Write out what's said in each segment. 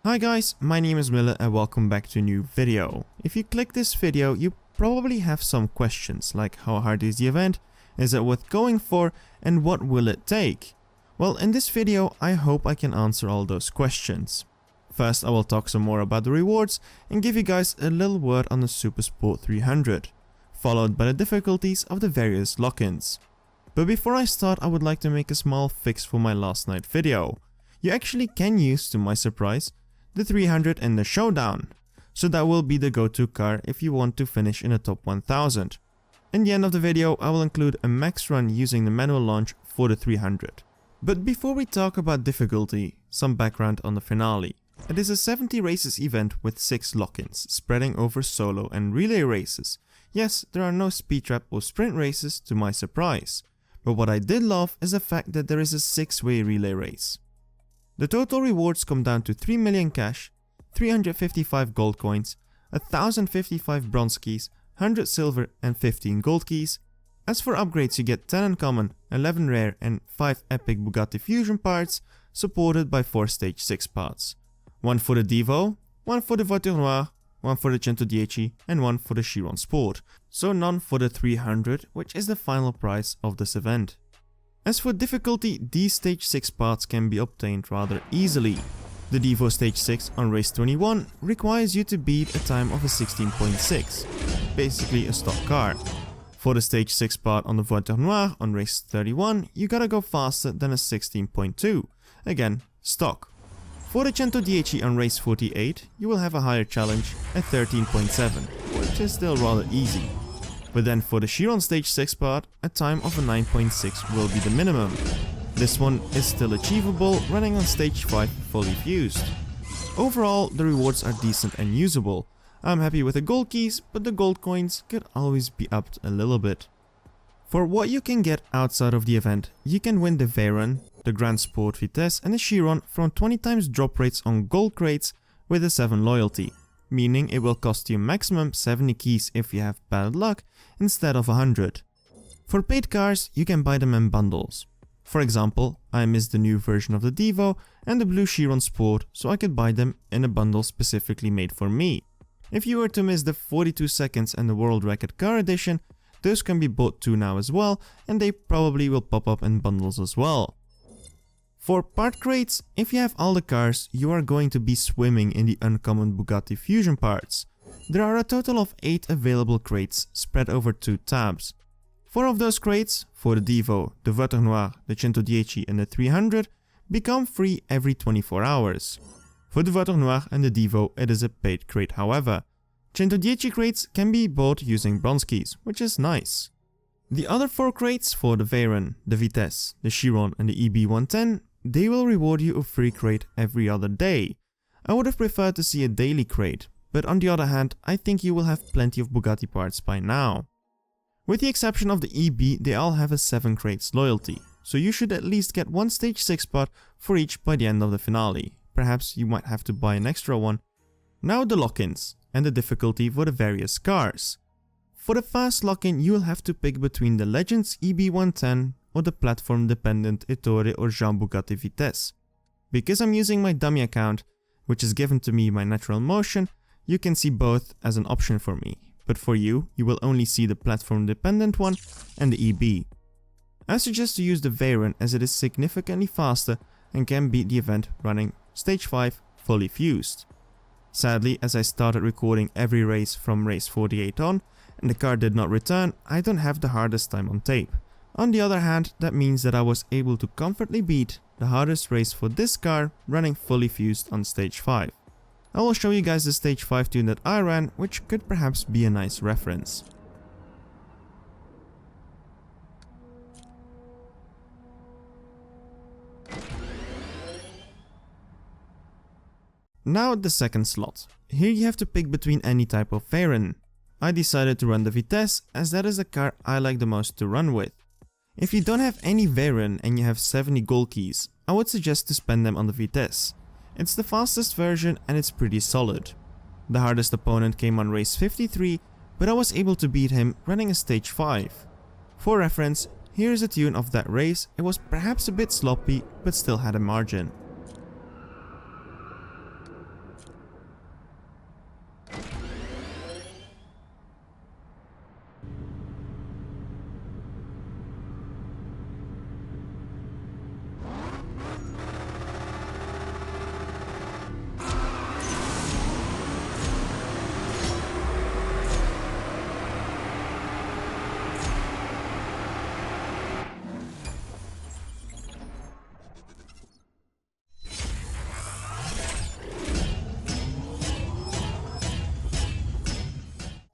Hi guys, my name is Miller and welcome back to a new video. If you click this video, you probably have some questions like how hard is the event, is it worth going for, and what will it take? Well, in this video, I hope I can answer all those questions. First, I will talk some more about the rewards and give you guys a little word on the Super Sport 300, followed by the difficulties of the various lock-ins. But before I start, I would like to make a small fix for my last night video. You actually can use, to my surprise, the 300 in the showdown, so that will be the go-to car if you want to finish in the top 1000. In the end of the video, I will include a max run using the manual launch for the 300. But before we talk about difficulty, some background on the finale. It is a 70 races event with 6 lock-ins, spreading over solo and relay races. Yes, there are no speed trap or sprint races to my surprise. But what I did love is the fact that there is a 6-way relay race. The total rewards come down to 3 million cash, 355 gold coins, 1055 bronze keys, 100 silver and 15 gold keys. As for upgrades, you get 10 uncommon, 11 rare and 5 epic Bugatti Fusion parts, supported by 4 stage 6 parts. 1 for the Devo, 1 for the Voiture Noire, 1 for the 110 and 1 for the Chiron Sport, so none for the 300, which is the final prize of this event. As for difficulty, these stage 6 parts can be obtained rather easily. The Devo stage 6 on race 21 requires you to beat a time of a 16.6, basically a stock car. For the stage 6 part on the Voiture Noire on race 31, you gotta go faster than a 16.2, again stock. For the 110 on race 48, you will have a higher challenge at 13.7, which is still rather easy. But then for the Chiron stage 6 part, a time of a 9.6 will be the minimum. This one is still achievable running on stage 5 fully fused. Overall, the rewards are decent and usable. I'm happy with the gold keys, but the gold coins could always be upped a little bit. For what you can get outside of the event, you can win the Veyron, the Grand Sport Vitesse and the Chiron from 20 times drop rates on gold crates with a 7 loyalty. Meaning it will cost you maximum 70 keys if you have bad luck instead of 100. For paid cars, you can buy them in bundles. For example, I missed the new version of the Devo and the blue Chiron Sport, so I could buy them in a bundle specifically made for me. If you were to miss the 42 seconds and the World Record Car Edition, those can be bought too now as well, and they probably will pop up in bundles as well. For part crates, if you have all the cars, you are going to be swimming in the uncommon Bugatti Fusion parts. There are a total of 8 available crates spread over 2 tabs. 4 of those crates, for the Devo, the Voiture Noire, the 110 and the 300, become free every 24 hours. For the Voiture Noire and the Devo, it is a paid crate however. 110 crates can be bought using bronze keys, which is nice. The other 4 crates, for the Veyron, the Vitesse, the Chiron and the EB110, they will reward you a free crate every other day. I would have preferred to see a daily crate, but on the other hand, I think you will have plenty of Bugatti parts by now. With the exception of the EB, they all have a 7 crates loyalty, so you should at least get 1 stage 6 part for each by the end of the finale. Perhaps you might have to buy an extra one. Now the lock-ins, and the difficulty for the various cars. For the fast lock-in, you will have to pick between the Legends EB110 or the platform-dependent Ettore or Jean Bugatti Vitesse. Because I'm using my dummy account, which is given to me by Natural Motion, you can see both as an option for me, but for you, you will only see the platform-dependent one and the EB. I suggest to use the Veyron as it is significantly faster and can beat the event running stage 5 fully fused. Sadly, as I started recording every race from race 48 on, and the car did not return, I don't have the hardest time on tape. On the other hand, that means that I was able to comfortably beat the hardest race for this car running fully fused on stage 5. I will show you guys the stage 5 tune that I ran, which could perhaps be a nice reference. Now the second slot. Here you have to pick between any type of Veyron. I decided to run the Vitesse as that is the car I like the most to run with. If you don't have any Veyron and you have 70 gold keys, I would suggest to spend them on the Vitesse. It's the fastest version and it's pretty solid. The hardest opponent came on race 53, but I was able to beat him running a stage 5. For reference, here is a tune of that race. It was perhaps a bit sloppy, but still had a margin.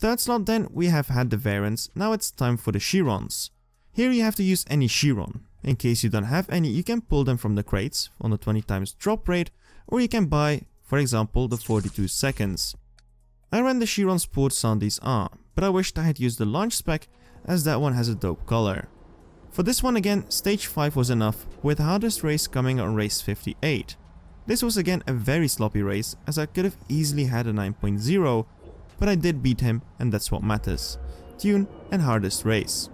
Third slot then, we have had the variants, now it's time for the Chirons. Here you have to use any Chiron. In case you don't have any, you can pull them from the crates on the 20 times drop rate, or you can buy, for example, the 42 seconds. I ran the Chiron Sport Sandys R, but I wished I had used the launch spec, as that one has a dope color. For this one again, stage 5 was enough, with hardest race coming on race 58. This was again a very sloppy race, as I could have easily had a 9.0, but I did beat him, and that's what matters. Tune and hardest race.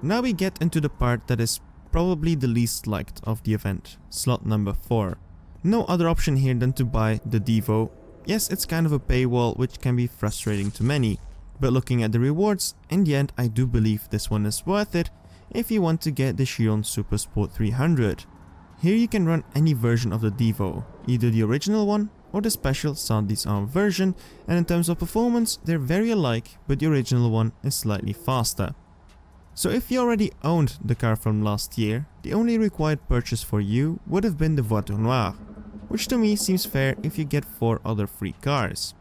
Now we get into the part that is probably the least liked of the event, slot number 4. No other option here than to buy the Devo. Yes, it's kind of a paywall which can be frustrating to many, but looking at the rewards, in the end I do believe this one is worth it if you want to get the Chiron Super Sport 300. Here you can run any version of the Devo, either the original one or the special Sandys Arm version, and in terms of performance they're very alike, but the original one is slightly faster. So if you already owned the car from last year, the only required purchase for you would have been the Voiture Noire, which to me seems fair if you get 4 other free cars.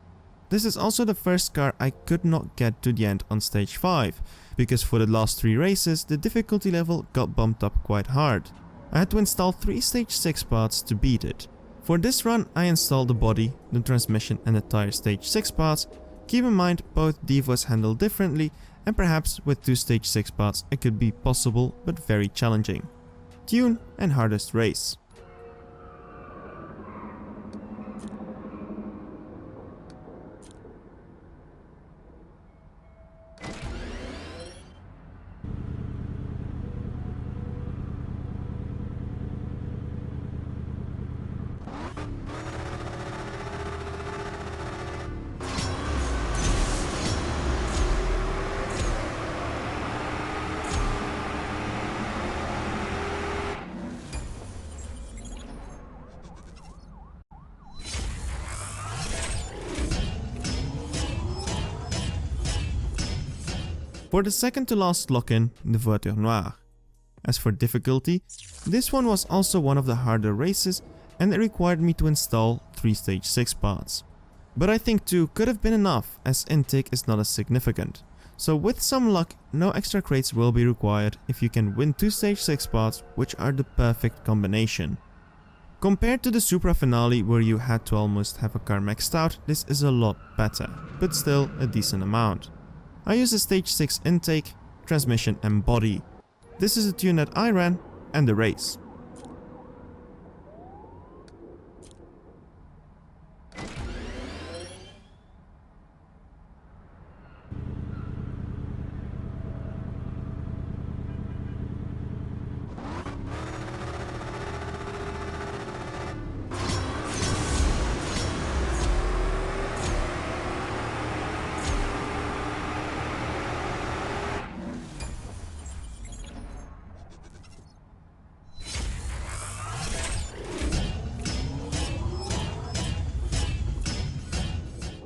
This is also the first car I could not get to the end on stage 5, because for the last 3 races the difficulty level got bumped up quite hard. I had to install 3 stage 6 parts to beat it. For this run I installed the body, the transmission and the tire stage 6 parts. Keep in mind both Devos handle differently, and perhaps with 2 stage 6 parts it could be possible but very challenging. Tune and hardest race. For the second to last lock-in, the Voiture Noire. As for difficulty, this one was also one of the harder races and it required me to install 3 stage 6 parts. But I think 2 could have been enough as intake is not as significant. So with some luck, no extra crates will be required if you can win 2 stage 6 parts, which are the perfect combination. Compared to the Supra Finale where you had to almost have a car maxed out, this is a lot better, but still a decent amount. I use a stage 6 intake, transmission and body. This is the tune that I ran and the race.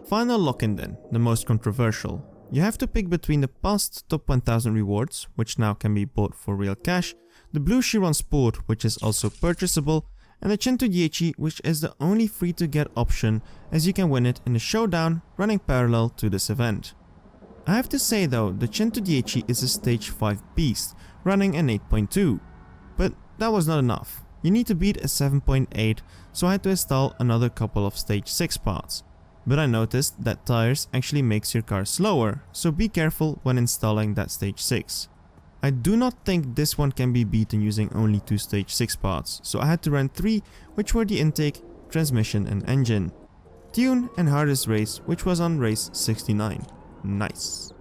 Final lock-in then, the most controversial. You have to pick between the past top 1000 rewards, which now can be bought for real cash, the blue Chiron Sport, which is also purchasable, and the 110, which is the only free to get option as you can win it in a showdown running parallel to this event. I have to say though, the 110 is a stage 5 beast, running an 8.2, but that was not enough. You need to beat a 7.8, so I had to install another couple of stage 6 parts. But I noticed that tires actually makes your car slower, so be careful when installing that stage 6. I do not think this one can be beaten using only 2 stage 6 parts, so I had to run 3, which were the intake, transmission and engine. Tune and hardest race, which was on race 69. Nice.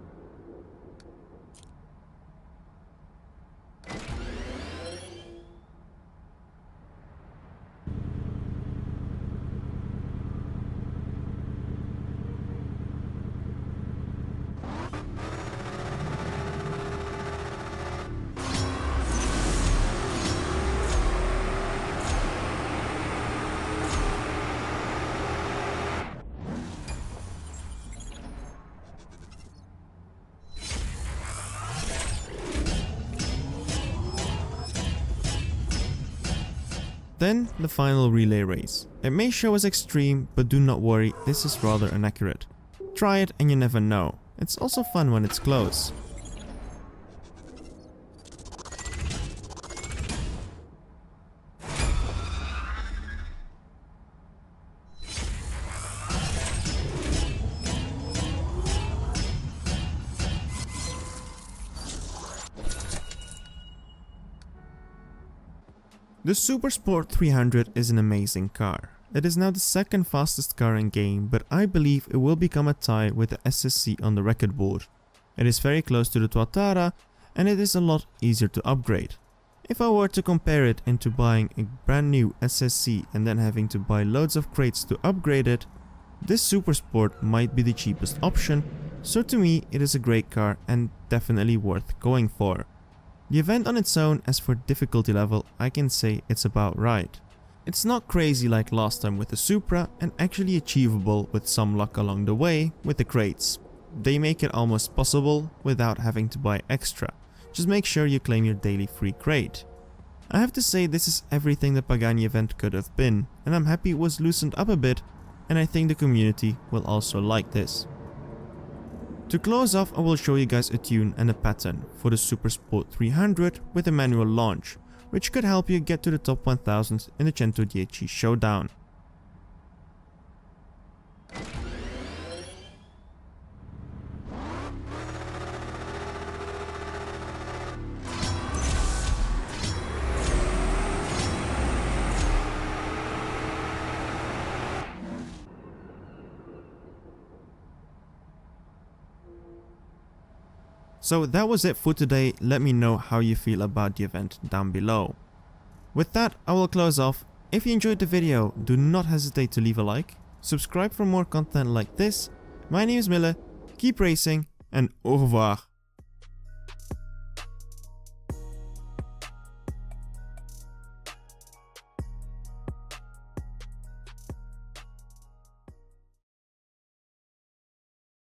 Then the final relay race. It may show as extreme, but do not worry, this is rather inaccurate. Try it and you never know. It's also fun when it's close. The Super Sport 300 is an amazing car. It is now the second fastest car in game, but I believe it will become a tie with the SSC on the record board. It is very close to the Tuatara and it is a lot easier to upgrade. If I were to compare it into buying a brand new SSC and then having to buy loads of crates to upgrade it, this Super Sport might be the cheapest option, so to me it is a great car and definitely worth going for. The event on its own, as for difficulty level, I can say it's about right. It's not crazy like last time with the Supra and actually achievable with some luck along the way with the crates. They make it almost possible without having to buy extra. Just make sure you claim your daily free crate. I have to say this is everything the Pagani event could have been, and I'm happy it was loosened up a bit, and I think the community will also like this. To close off, I will show you guys a tune and a pattern for the Super Sport 300 with a manual launch, which could help you get to the top 1000 in the 110 showdown. So that was it for today. Let me know how you feel about the event down below. With that, I will close off. If you enjoyed the video, do not hesitate to leave a like, subscribe for more content like this. My name is Mille, keep racing, and au revoir.